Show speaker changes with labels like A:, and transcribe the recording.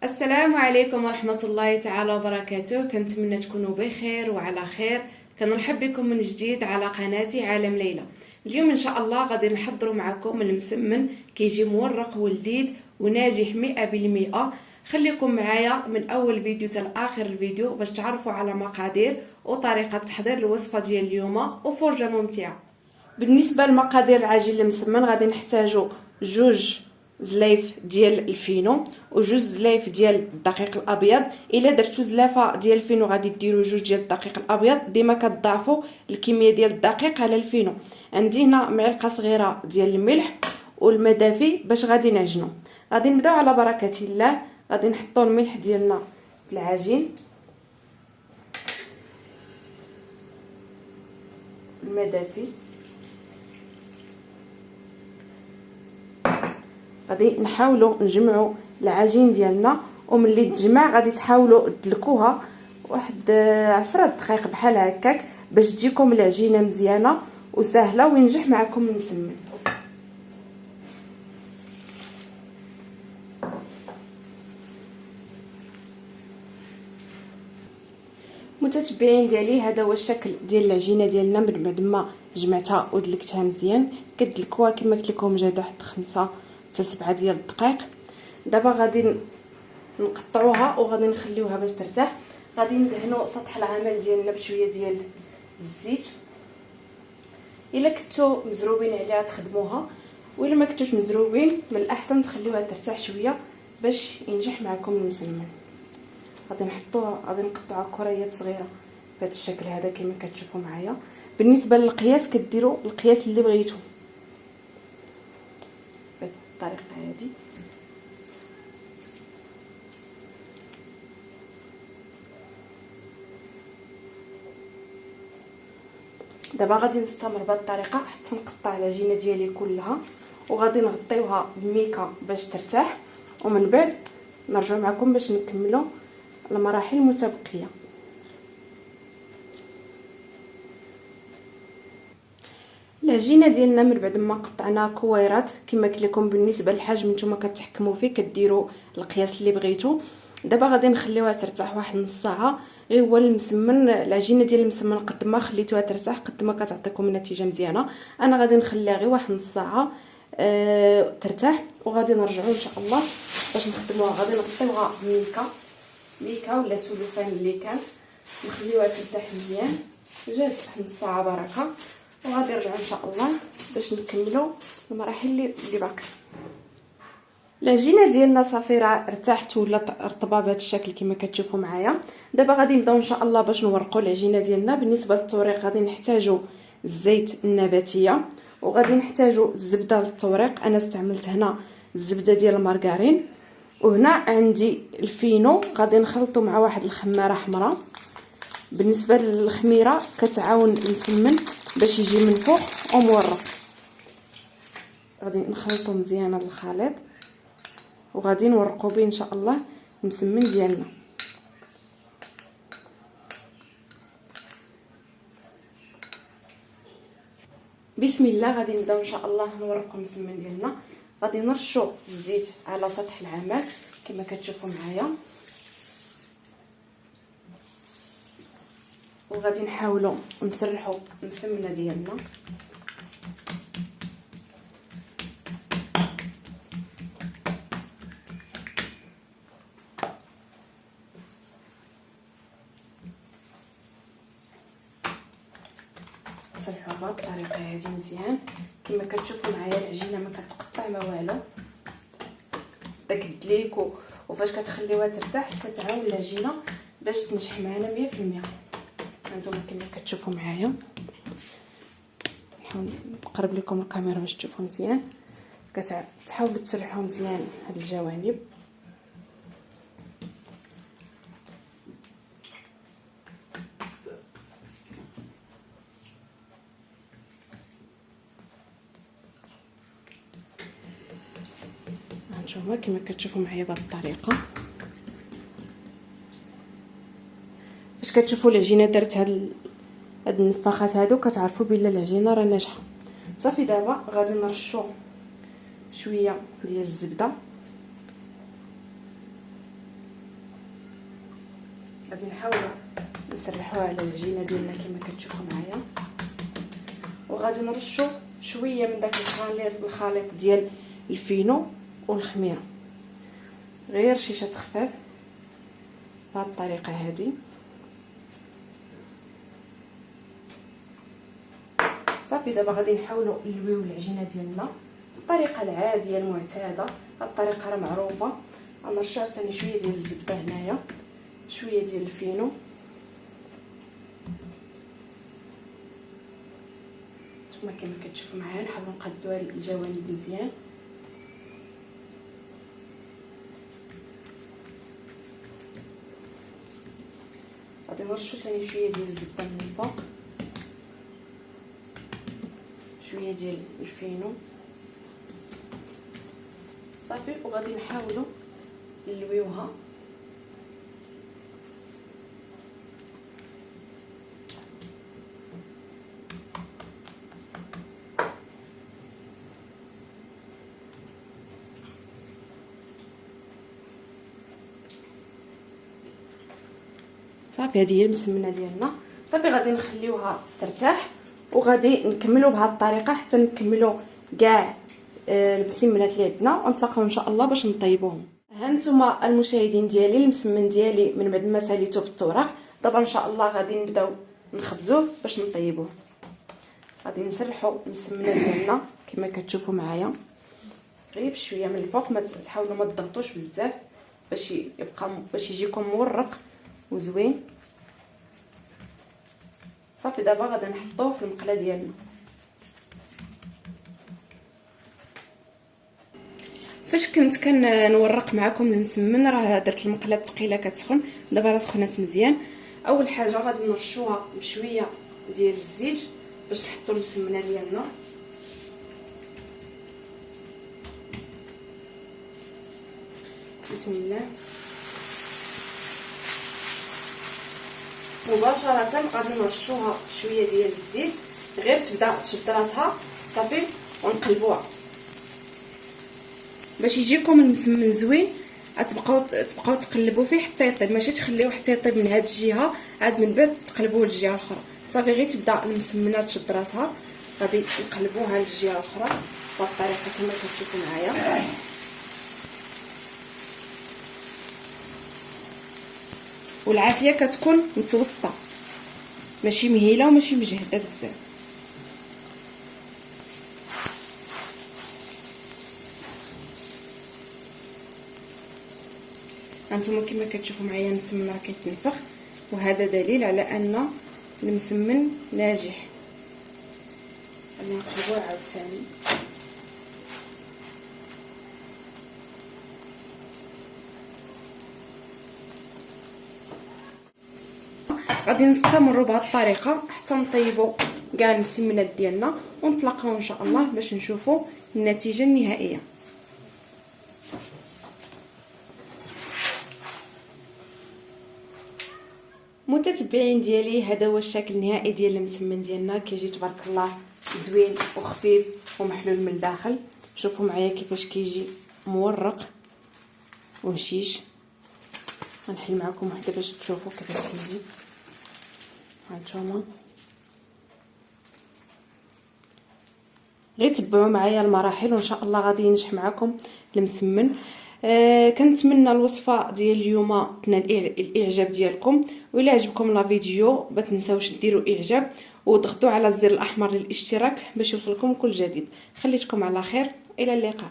A: السلام عليكم ورحمة الله تعالى وبركاته. كنتمنى تكونوا بخير وعلى خير. كنرحب بكم من جديد على قناتي عالم ليلى. اليوم ان شاء الله غادي نحضروا معكم المسمن كيجي مورق ولذيذ وناجح 100%. خليكم معايا من اول فيديو حتى اخر الفيديو باش تعرفوا على مقادير وطريقة تحضير الوصفة ديال اليوم وفرجة ممتعة. بالنسبة لمقادير العجين المسمن غادي نحتاجوا جوج زلايف ديال الفينو وجوج زلايف ديال الدقيق الابيض. الا درتو زلافه ديال الفينو غادي ديروا جوج ديال الدقيق الابيض. ديما كتضاعفوا الكميه ديال الدقيق على الفينو. عندي هنا معلقه صغيره ديال الملح والماء باش غادي نعجنو. غادي نبداو على بركه الله. غادي نحطوا الملح ديالنا في العجين، الماء غادي نحاولوا نجمعوا العجين ديالنا، وملي تجمع غادي تحاولوا تدلكوها واحد 10 دقائق بحال هكاك باش تجيكم العجينه مزيانه وسهله وينجح معكم المسمن. متتبعين ديالي، هذا هو الشكل ديال العجينه ديالنا من بعد ما جمعتها ودلكتها مزيان. كتدلكوها كما قلت لكم جاد واحد 5 حتى 7 ديال الدقائق. دابا غادي نقطعوها وغادي نخليوها باش ترتاح. غادي ندهنوا سطح العمل ديالنا بشويه ديال الزيت. الا كنتو مزروبين عليها تخدموها، والا ما كنتوش مزروبين من الاحسن تخليوها ترتاح شويه باش ينجح معكم المسمن. غادي نقطعوها كريات صغيره بهذا الشكل هذا كما كتشوفوا معايا. بالنسبه للقياس كديروا القياس اللي بغيتو بهذه الطريقه هذه. دابا غادي نستمر بهذه الطريقه حتى نقطع العجينه ديالي كلها، وغادي نغطيوها بميكا باش ترتاح، ومن بعد نرجع معكم باش نكملوا المراحل المتبقيه. العجينه ديالنا من بعد ما قطعناها كويرات كما قلت لكم، بالنسبه للحجم نتوما كتحكموا فيه، كديروا القياس اللي بغيتو. دابا غادي نخليوها ترتاح واحد نص ساعه. غير هو المسمن، العجينه ديال المسمن قد ما خليتوها ترتاح قد ما كتعطيكم نتيجه مزيانه. انا غادي نخليها غير واحد نص ساعه ترتاح، وغادي نرجعوا ان شاء الله باش نخدموها. غادي نغطيوها ميكا ولا سلوفان اللي كان، نخليوها ترتاح مزيان. جات واحد نص ساعه بركه، وغادي نرجع ان شاء الله باش نكملوا المراحل اللي باقي. العجينه ديالنا صافي راه ارتاحت ولا رطبه بهذا الشكل كما كتشوفوا معايا. دابا غادي نبداو ان شاء الله باش نورقوا العجينه ديالنا. بالنسبه للتوريق غادي نحتاجوا الزيت النباتيه، وغادي نحتاجوا الزبده للتوريق. انا استعملت هنا الزبده ديال المارغرين، وهنا عندي الفينو غادي نخلطو مع واحد الخماره حمراء. بالنسبه للخميره كتعاون المسمن باش يجي منفوح ومورق. غادي نخلطو مزيان هذا الخليط وغادي نورقو به ان شاء الله المسمن ديالنا. بسم الله. غادي نبداو ان شاء الله نورقو المسمن ديالنا. غادي نرشو الزيت على سطح العمل كما كتشوفوا معايا، وغادي نحاولوا نسرحوا المسمنه ديالنا. نسرحوها بالطريقه هذه مزيان كما كتشوفوا معايا. العجينه ما كتقطع ما والو، داك الدليك وفاش كتخليوها ترتاح كتعاون العجينه باش تنجح معنا 100%. هانتوما كما كتشوفوا معايا. نحاول نقرب لكم الكاميرا باش تشوفوا مزيان. كتحاولوا تسرحوا مزيان هاد الجوانب. هانتوما كما كتشوفوا معايا بهاد الطريقه. فاش كتشوفوا العجينه دارت هاد النفاخات هادو كتعرفوا بلي العجينه راه ناجحه. صافي دابا غادي نرشو شويه ديال الزبده غادي نحاولوا نسرحوها على العجينه ديالنا كما كتشوفوا معايا، وغادي نرشوا شويه من داك الخليط ديال الفينو والخميره، غير شيشات خفاف بهذه الطريقه هذه. صافي دابا غادي نحاولوا نلويو العجينه ديالنا بالطريقه العاديه المعتاده. هاد الطريقه راه معروفه. غنرشوا ثاني شويه ديال الزبده هنايا، شويه ديال الفينو، نتوما كما كتشوفوا معايا. نحاولوا نقادوها الجوانب مزيان. غادي نرشوا ثاني شويه ديال الزبده من الفوق، شويه ديال الفينو صافي، وغادي نحاولوا نلويوها. صافي هذه هي المسمنه ديالنا. صافي غادي نخليوها ترتاح، وغادي نكملوا بهذه الطريقه حتى نكملوا كاع المسمنات اللي عندنا، ونتلاقاو ان شاء الله باش نطيبوهم. ها نتوما المشاهدين ديالي، المسمن ديالي من بعد ما ساليته بالتوراق، دابا ان شاء الله غادي نبداو نخبزوه باش نطيبوه. غادي نسرحوا المسمنه ديالنا كما كتشوفوا معايا غير بشويه من الفوق، ما تحاولوا ما تضغطوش بزاف باش يجيكم مورق وزوين. صافي دابا غادي نحطوه في المقله ديالنا. فاش كنت كنورق معكم المسمن راه درت المقله ثقيله كتسخن، دابا راه سخنات مزيان. اول حاجه غادي نرشوها بشويه ديال الزيت باش نحطوا المسمنه ديالنا. بسم الله. مباشره غادي نرشوها شويه ديال الزيت غير تبدا تشد راسها صافي، ونقلبوها باش يجيكم المسمن زوين. تبقاو تقلبوا فيه حتى يطيب، ماشي تخليوه حتى يطيب من هاد الجهه عاد من بعد تقلبوه للجهه الاخرى. صافي غير تبدا المسمنه تشد راسها غادي نقلبوها للجهه الاخرى بهذه الطريقه كما كتشوفوا معايا. والعافيه كتكون متوسطه، ماشي مهيله وماشي مجهده بزاف. هانتوما كما كتشوفوا معايا المسمن راه كيتنفخ، وهذا دليل على ان المسمن ناجح. غادي نقلبوه عاوتاني. غادي نستمروا بهذه الطريقه حتى نطيبوا كاع المسمنات ديالنا، ونتلاقاو ان شاء الله باش نشوفوا النتيجه النهائيه. متتبعين ديالي، هذا هو الشكل النهائي ديال المسمن ديالنا. كيجي تبارك الله زوين وخفيف ومحلول من الداخل. شوفوا معايا كيفاش كيجي مورق وهشيش. غنحل معكم وحده باش تشوفوا كيفاش كيجي. هانتوما غير تبعوا معايا المراحل وان شاء الله غادي ينجح معكم المسمن. كنتمنى الوصفه ديال اليوم تنال الاعجاب ديالكم، وإلا عجبكم لا فيديو ما تنساوش ديروا اعجاب وضغطوا على الزر الاحمر للاشتراك باش يوصلكم كل جديد. خليتكم على خير، الى اللقاء.